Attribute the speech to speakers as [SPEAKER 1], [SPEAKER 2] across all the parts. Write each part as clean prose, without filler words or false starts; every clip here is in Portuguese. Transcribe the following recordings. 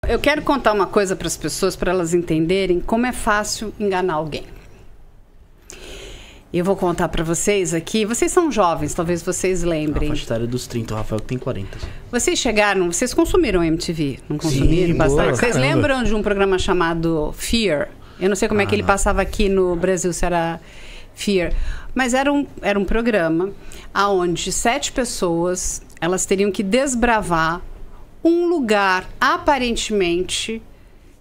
[SPEAKER 1] Eu quero contar uma coisa para as pessoas, para elas entenderem como é fácil enganar alguém. Eu vou contar para vocês aqui. Vocês são jovens, talvez vocês lembrem.
[SPEAKER 2] A faixa etária dos 30, o Rafael tem 40.
[SPEAKER 1] Vocês chegaram, vocês consumiram MTV? Não consumiram?
[SPEAKER 3] Sim,
[SPEAKER 1] Bastante.
[SPEAKER 3] boa,
[SPEAKER 1] Vocês
[SPEAKER 3] caramba.
[SPEAKER 1] lembram de um programa chamado Fear? Eu não sei como é que ele passava aqui no Brasil, se era Fear. Mas era um programa onde 7 pessoas, elas teriam que desbravar um lugar aparentemente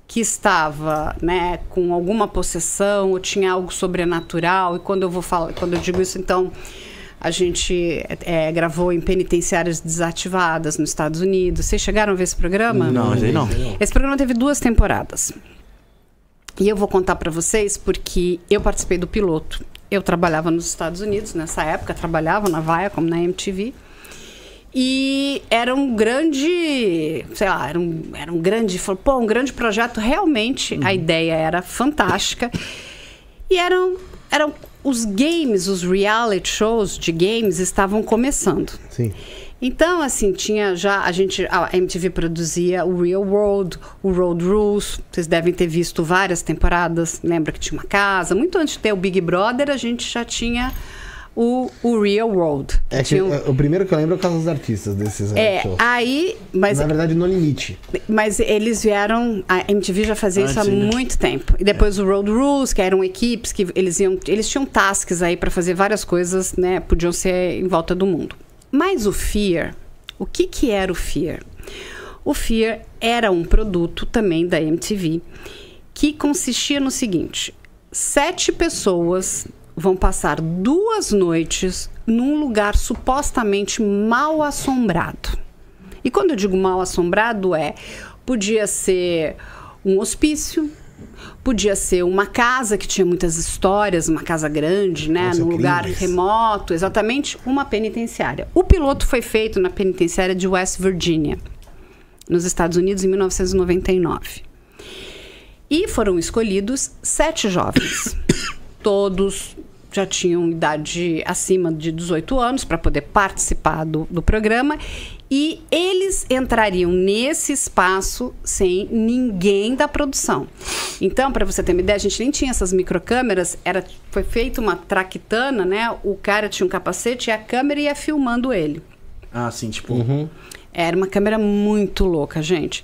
[SPEAKER 1] que estava, né, com alguma possessão ou tinha algo sobrenatural. E quando eu digo isso, então, a gente gravou em penitenciárias desativadas nos Estados Unidos. Vocês chegaram a ver esse programa?
[SPEAKER 2] Não, mas aí não.
[SPEAKER 1] Esse programa teve 2 temporadas. E eu vou contar para vocês porque eu participei do piloto. Eu trabalhava nos Estados Unidos nessa época, trabalhava na Viacom, na MTV. E era um grande, sei lá, era um grande projeto. Realmente, a ideia era fantástica. E eram os games, os reality shows de games estavam começando.
[SPEAKER 3] Sim.
[SPEAKER 1] Então, assim, tinha já, a MTV produzia o Real World, o Road Rules. Vocês devem ter visto várias temporadas. Lembra que tinha uma casa? Muito antes de ter o Big Brother, a gente já tinha o Real World.
[SPEAKER 3] O primeiro que eu lembro é o caso dos artistas desses shows.
[SPEAKER 1] Mas
[SPEAKER 3] na verdade, No Limite.
[SPEAKER 1] Mas eles vieram... A MTV já fazia isso há muito tempo. E depois o Road Rules, que eram equipes que eles tinham tasks aí para fazer várias coisas, né? Podiam ser em volta do mundo. Mas o Fear, o que era o Fear? O Fear era um produto também da MTV que consistia no seguinte: 7 pessoas vão passar 2 noites num lugar supostamente mal assombrado. E quando eu digo mal assombrado podia ser um hospício, podia ser uma casa que tinha muitas histórias, uma casa grande, né, num lugar remoto, exatamente, uma penitenciária. O piloto foi feito na penitenciária de West Virginia, nos Estados Unidos, em 1999. E foram escolhidos 7 jovens. Todos já tinham idade acima de 18 anos para poder participar do programa. E eles entrariam nesse espaço sem ninguém da produção. Então, para você ter uma ideia, a gente nem tinha essas microcâmeras. Foi feita uma traquitana, né? O cara tinha um capacete e a câmera ia filmando ele.
[SPEAKER 2] Ah, sim, tipo...
[SPEAKER 3] Uhum.
[SPEAKER 1] Era uma câmera muito louca, gente.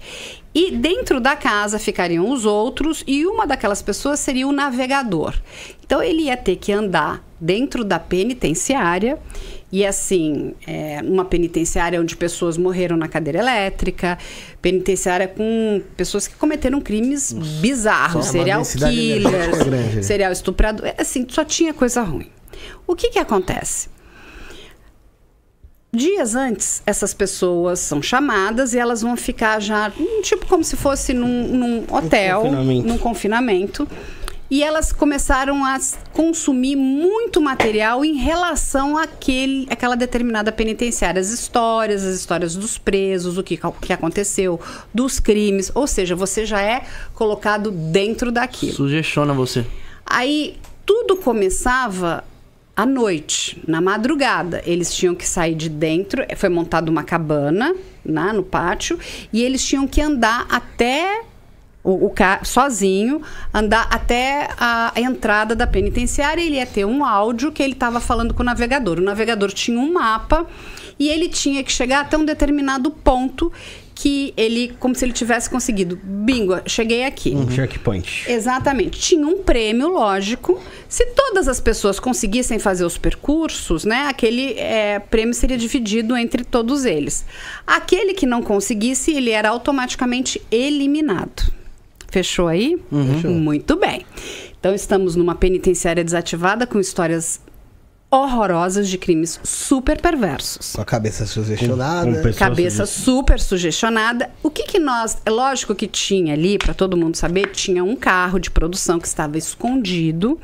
[SPEAKER 1] E dentro da casa ficariam os outros e uma daquelas pessoas seria o navegador. Então, ele ia ter que andar dentro da penitenciária. E assim, uma penitenciária onde pessoas morreram na cadeira elétrica, penitenciária com pessoas que cometeram crimes bizarros, serial killers, serial estuprador, assim, só tinha coisa ruim. O que acontece? Dias antes, essas pessoas são chamadas e elas vão ficar já, tipo como se fosse num hotel, num confinamento. E elas começaram a consumir muito material em relação àquela determinada penitenciária. As histórias dos presos, o que aconteceu, dos crimes. Ou seja, você já é colocado dentro daquilo.
[SPEAKER 2] Sugestiona você.
[SPEAKER 1] Aí, tudo começava à noite, na madrugada. Eles tinham que sair de dentro. Foi montada uma cabana no pátio. E eles tinham que andar até... sozinho, andar até a entrada da penitenciária. Ele ia ter um áudio que ele estava falando com o navegador. O navegador tinha um mapa e ele tinha que chegar até um determinado ponto que ele, como se ele tivesse conseguido. Bingo, cheguei aqui.
[SPEAKER 3] Um checkpoint.
[SPEAKER 1] Exatamente. Tinha um prêmio, lógico. Se todas as pessoas conseguissem fazer os percursos, né, aquele prêmio seria dividido entre todos eles. Aquele que não conseguisse, ele era automaticamente eliminado. Fechou aí?
[SPEAKER 3] Fechou.
[SPEAKER 1] Muito bem. Então, estamos numa penitenciária desativada com histórias horrorosas de crimes super perversos.
[SPEAKER 3] Com a cabeça sugestionada.
[SPEAKER 1] Cabeça super sugestionada. O que nós... É lógico que tinha ali, para todo mundo saber, tinha um carro de produção que estava escondido,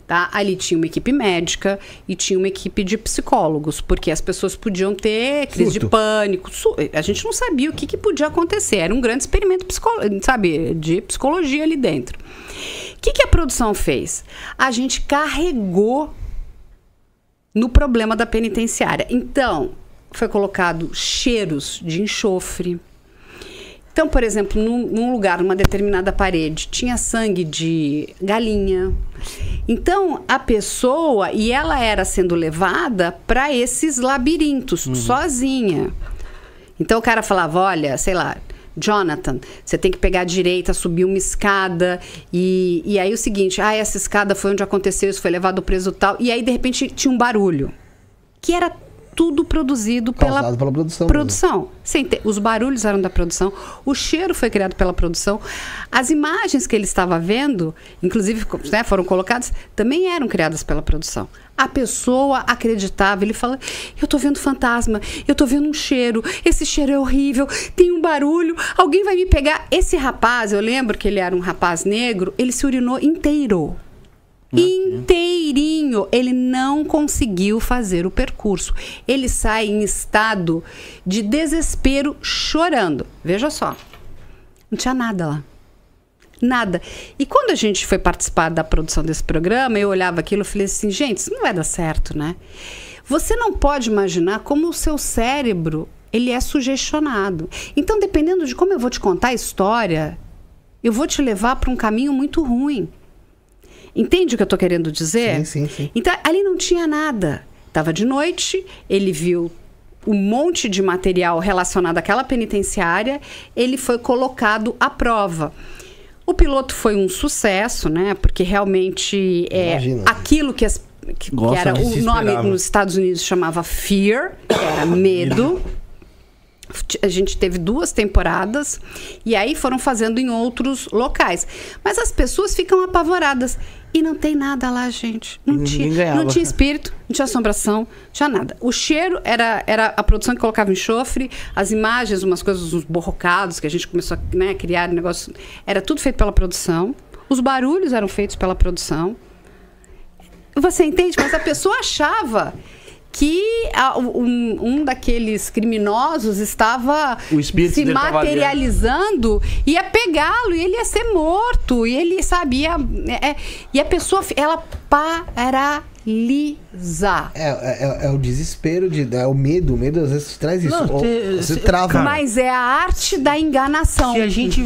[SPEAKER 1] tá? Ali tinha uma equipe médica e tinha uma equipe de psicólogos, porque as pessoas podiam ter crise de pânico. A gente não sabia o que podia acontecer. Era um grande experimento de psicologia ali dentro. O que a produção fez? A gente carregou no problema da penitenciária. Então, foi colocado cheiros de enxofre, Então, por exemplo, num lugar, numa determinada parede, tinha sangue de galinha. Então, a pessoa, e ela era sendo levada para esses labirintos, sozinha. Então, o cara falava, olha, sei lá, Jonathan, você tem que pegar a direita, subir uma escada, e aí o seguinte, essa escada foi onde aconteceu, isso foi levado preso tal, e aí, de repente, tinha um barulho, que era tudo produzido pela produção. Os barulhos eram da produção, o cheiro foi criado pela produção, as imagens que ele estava vendo, inclusive, né, foram colocadas, também eram criadas pela produção. A pessoa acreditava, ele fala, eu tô vendo fantasma, eu tô vendo um cheiro, esse cheiro é horrível, tem um barulho, alguém vai me pegar. Esse rapaz, eu lembro que ele era um rapaz negro, ele se urinou inteiro. Inteirinho, ele não conseguiu fazer o percurso. Ele sai em estado de desespero, chorando. Veja só, não tinha nada lá. Nada. E quando a gente foi participar da produção desse programa, eu olhava aquilo e falei assim, gente, isso não vai dar certo, né? Você não pode imaginar como o seu cérebro, ele é sugestionado. Então, dependendo de como eu vou te contar a história, eu vou te levar para um caminho muito ruim. Entende o que eu estou querendo dizer?
[SPEAKER 3] Sim.
[SPEAKER 1] Então, ali não tinha nada. Estava de noite, ele viu um monte de material relacionado àquela penitenciária, ele foi colocado à prova. O piloto foi um sucesso, né? Porque realmente aquilo que era o nome nos Estados Unidos chamava Fear, que era medo. A gente teve 2 temporadas e aí foram fazendo em outros locais. Mas as pessoas ficam apavoradas. E não tem nada lá, gente. Não tinha espírito, não tinha assombração, não tinha nada. O cheiro era a produção que colocava enxofre, as imagens, umas coisas, uns borrocados que a gente começou a, né, criar um negócio. Era tudo feito pela produção. Os barulhos eram feitos pela produção. Você entende? Mas a pessoa achava que um daqueles criminosos estava se materializando, ia pegá-lo, e ele ia ser morto, e ele sabia... e a pessoa, ela paralisa.
[SPEAKER 3] É o desespero, é o medo às vezes traz isso. Você trava.
[SPEAKER 1] Mas é a arte da enganação.
[SPEAKER 2] Se a gente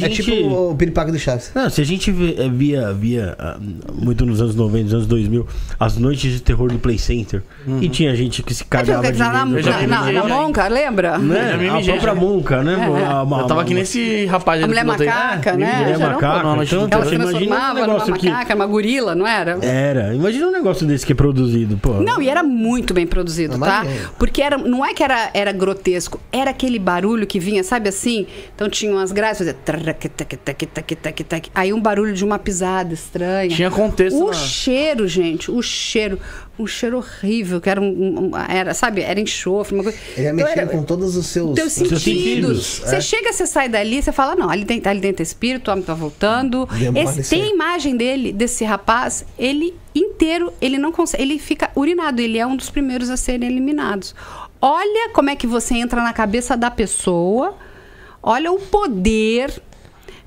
[SPEAKER 3] é tipo o piripaque do Chaves.
[SPEAKER 2] Não, se a gente via muito nos anos 90, nos anos 2000, as noites de terror do Play Center, e tinha gente que se cagava de medo.
[SPEAKER 1] Na Monca, lembra?
[SPEAKER 2] Né? A própria Monca, né?
[SPEAKER 4] Eu tava aqui nesse rapaz.
[SPEAKER 1] A mulher macaca, né?
[SPEAKER 2] Mulher macaca.
[SPEAKER 1] Ela se transformava numa macaca, uma gorila, não era?
[SPEAKER 2] Era. Imagina um negócio desse que é produzido, pô.
[SPEAKER 1] Não, e era muito bem produzido, tá? Porque não é que era grotesco, era aquele barulho que vinha, sabe assim? Então tinha umas grades, fazia... Aí um barulho de uma pisada estranha.
[SPEAKER 4] Tinha contexto.
[SPEAKER 1] O cheiro, gente, um cheiro horrível, que era enxofre, uma coisa.
[SPEAKER 3] Ele ia mexer com todos os seus
[SPEAKER 1] sentidos. Você chega, você sai dali, você fala, não, ali dentro é espírito, o homem tá voltando. Tem a imagem desse rapaz, ele inteiro, ele não consegue, ele fica urinado, ele é um dos primeiros a serem eliminados. Olha como é que você entra na cabeça da pessoa, olha o poder,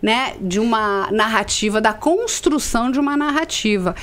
[SPEAKER 1] né, de uma narrativa, da construção de uma narrativa.